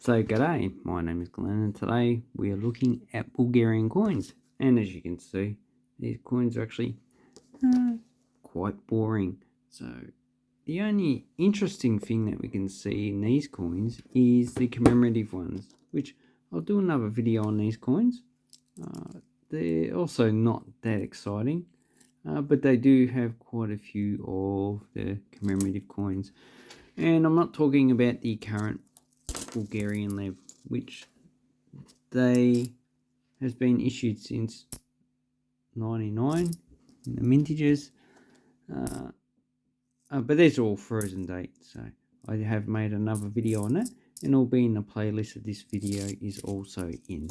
So g'day, my name is Glenn and today we are looking at Bulgarian coins, and as you can see these coins are actually quite boring. So the only interesting thing that we can see in these coins is the commemorative ones, which I'll do another video on these coins. They're also not that exciting, but they do have quite a few of the commemorative coins, and I'm not talking about the current Bulgarian Lev, which they has been issued since 99 in the mintages, but these are all frozen dates, so I have made another video on it, and it'll be in the playlist that this video is also in.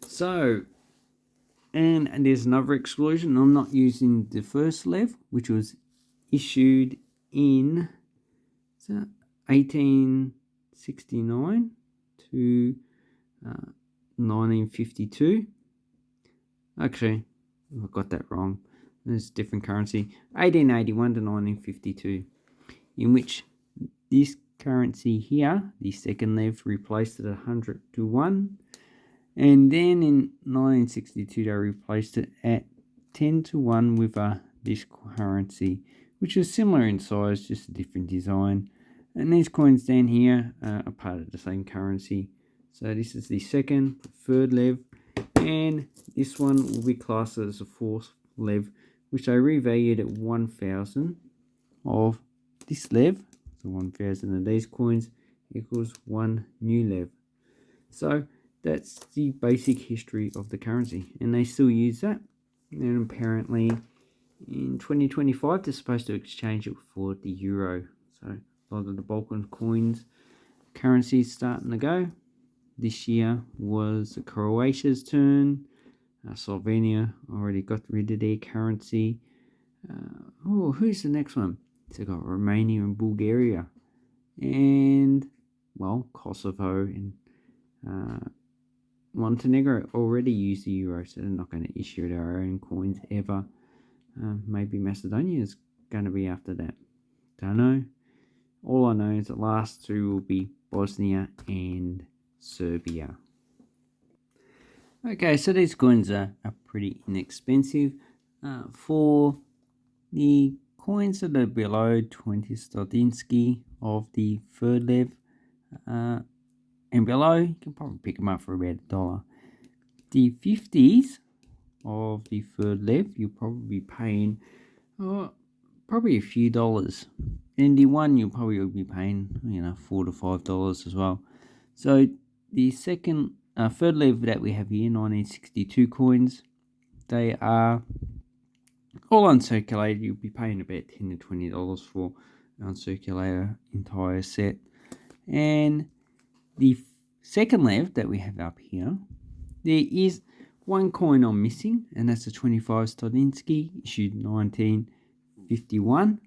So, and there's another exclusion. I'm not using the first Lev, which was issued in 1869 to 1952. Actually, I got that wrong. There's a different currency. 1881 to 1952, in which this currency here, the second Lev, replaced it 100 to 1. And then in 1962, they replaced it at 10 to 1 with this currency, which is similar in size, just a different design. And these coins down here are part of the same currency. So this is the second, third Lev, and this one will be classed as a fourth Lev, which I revalued at 1,000 of this Lev. So 1,000 of these coins equals one new Lev. So that's the basic history of the currency, and they still use that. And apparently in 2025 they're supposed to exchange it for the euro. So a lot of the Balkan coins currencies starting to go. This year was Croatia's turn. Slovenia already got rid of their currency. Who's the next one? So got Romania and Bulgaria, and well, Kosovo and Montenegro already use the euro, so they're not going to issue their own coins ever. Maybe Macedonia is going to be after that. Don't know. All I know is the last two will be Bosnia and Serbia. Okay, so these coins are pretty inexpensive. For the coins that are below 20 Stodinsky of the third Lev and below, you can probably pick them up for about $1. The 50s of the third Lev, you'll probably be paying probably a few dollars. And the one you'll probably be paying, $4 to $5 as well. So the third Lev that we have here, 1962 coins, they are all uncirculated. You'll be paying about $10 to $20 for an uncirculated entire set. And the second Lev that we have up here, there is one coin I'm missing, and that's a 25 Stodinsky, issued 1951.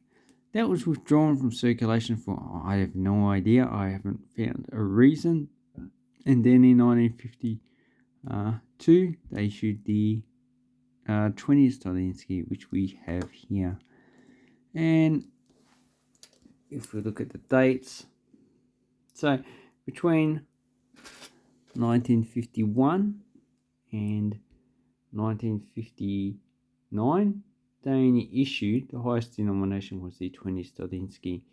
That was withdrawn from circulation for, I have no idea, I haven't found a reason. And then in 1952, they issued the 20 Stodinsky, which we have here. And if we look at the dates, so between 1951 and 1959, they only issued, the highest denomination was the 20 Stodinsky.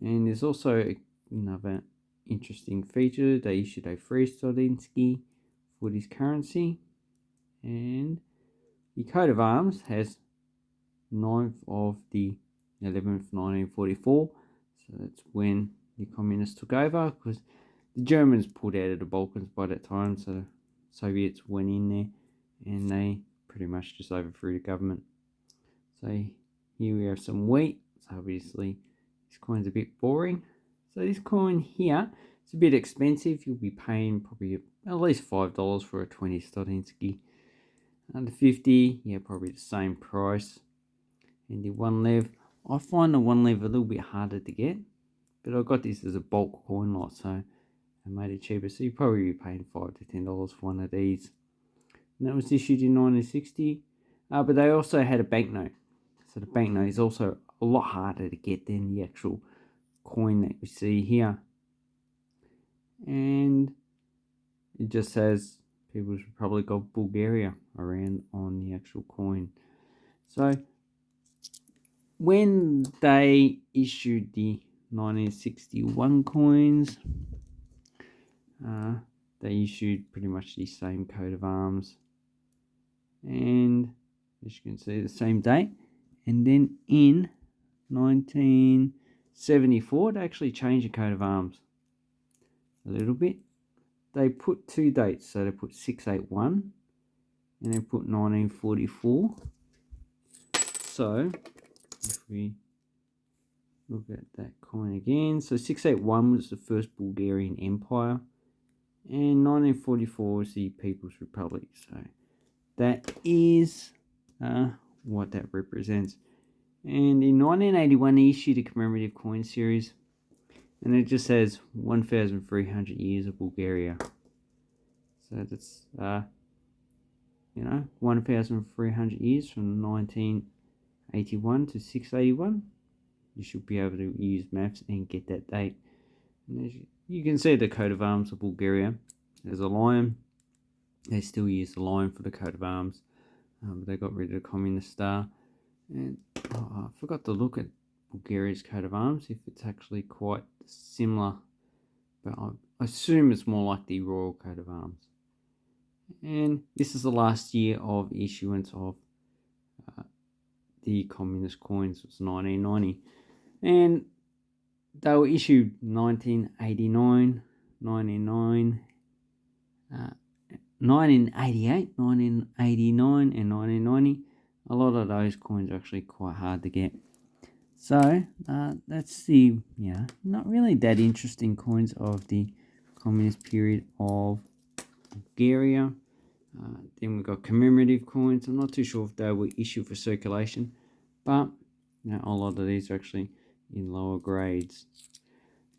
And there's also another interesting feature. They issued a 3 Stodinsky for this currency, and the coat of arms has 9th of the 11th, 1944. So that's when the communists took over, because the Germans pulled out of the Balkans by that time, so the Soviets went in there and they pretty much just overthrew the government. So here we have some wheat. So obviously this coin's a bit boring. So this coin here, it's a bit expensive. You'll be paying probably at least $5 for a 20 Stodinsky. Under 50, yeah, probably the same price. And the 1 Lev, I find the 1 Lev a little bit harder to get, but I got this as a bulk coin lot, so I made it cheaper. So you'll probably be paying $5 to $10 for one of these. And that was issued in 1960. But they also had a banknote. So the banknote is also a lot harder to get than the actual coin that we see here. and it just says People's Republic of Bulgaria around on the actual coin. So when they issued the 1961 coins, they issued pretty much the same coat of arms, and as you can see, the same date. And then in 1974, they actually changed the coat of arms a little bit. They put two dates, so they put 681 and they put 1944. So if we look at that coin again, so 681 was the first Bulgarian Empire, and 1944 was the People's Republic. So that is what that represents. And in 1981, they issued a commemorative coin series, and it just says 1,300 years of Bulgaria. So that's 1,300 years from 1981 to 681. You should be able to use maths and get that date. And as you can see the coat of arms of Bulgaria. There's a lion. They still use the lion for the coat of arms, but they got rid of the communist star. And I forgot to look at Bulgaria's coat of arms, if it's actually quite similar, but I assume it's more like the royal coat of arms. And this is the last year of issuance of the communist coins. It was 1990, and they were issued 1989, 1988, 1989 and 1990. A lot of those coins are actually quite hard to get. So that's the not really that interesting coins of the communist period of Bulgaria. Then we've got commemorative coins. I'm not too sure if they were issued for circulation, but a lot of these are actually in lower grades.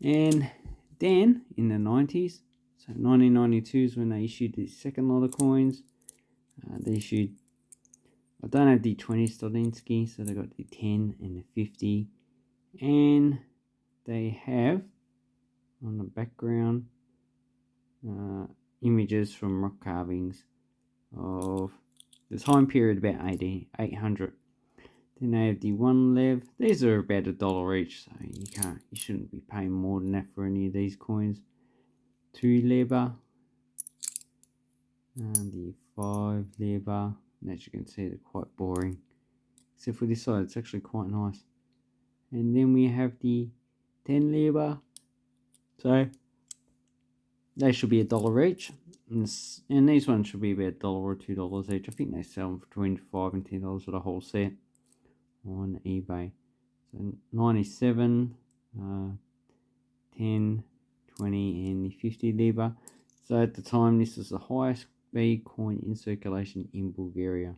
And then in the 90s, so 1992 is when they issued the second lot of coins. They issued, I don't have the 20 Stalinsky, so they got the 10 and the 50, and they have on the background images from rock carvings of the time period about 800. Then they have the 1 Lev. These are about $1 each, so you shouldn't be paying more than that for any of these coins. 2 Lever, and the 5 Lever. And as you can see, they're quite boring, except for this side. It's actually quite nice. And then we have the 10 Lever. So they should be $1 each, and these ones should be about $1 or $2 each. I think they sell them for between $5 and $10 for the whole set on eBay. So 97, 10, 20, and the 50 Lever. So at the time, this is the highest speed coin in circulation in Bulgaria.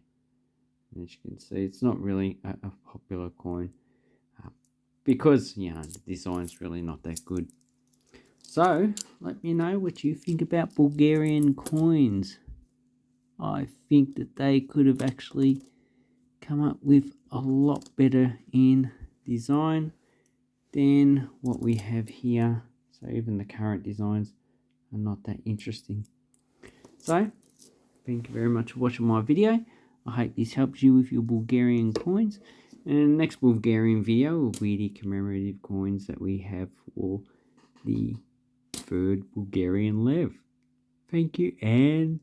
And as you can see, it's not really a popular coin because the design's really not that good. So let me know what you think about Bulgarian coins. I think that they could have actually come up with a lot better in design than what we have here. So even the current designs are not that interesting. So thank you very much for watching my video. I hope this helps you with your Bulgarian coins. And the next Bulgarian video will be the commemorative coins that we have for the third Bulgarian Lev. Thank you and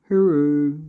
hooroo!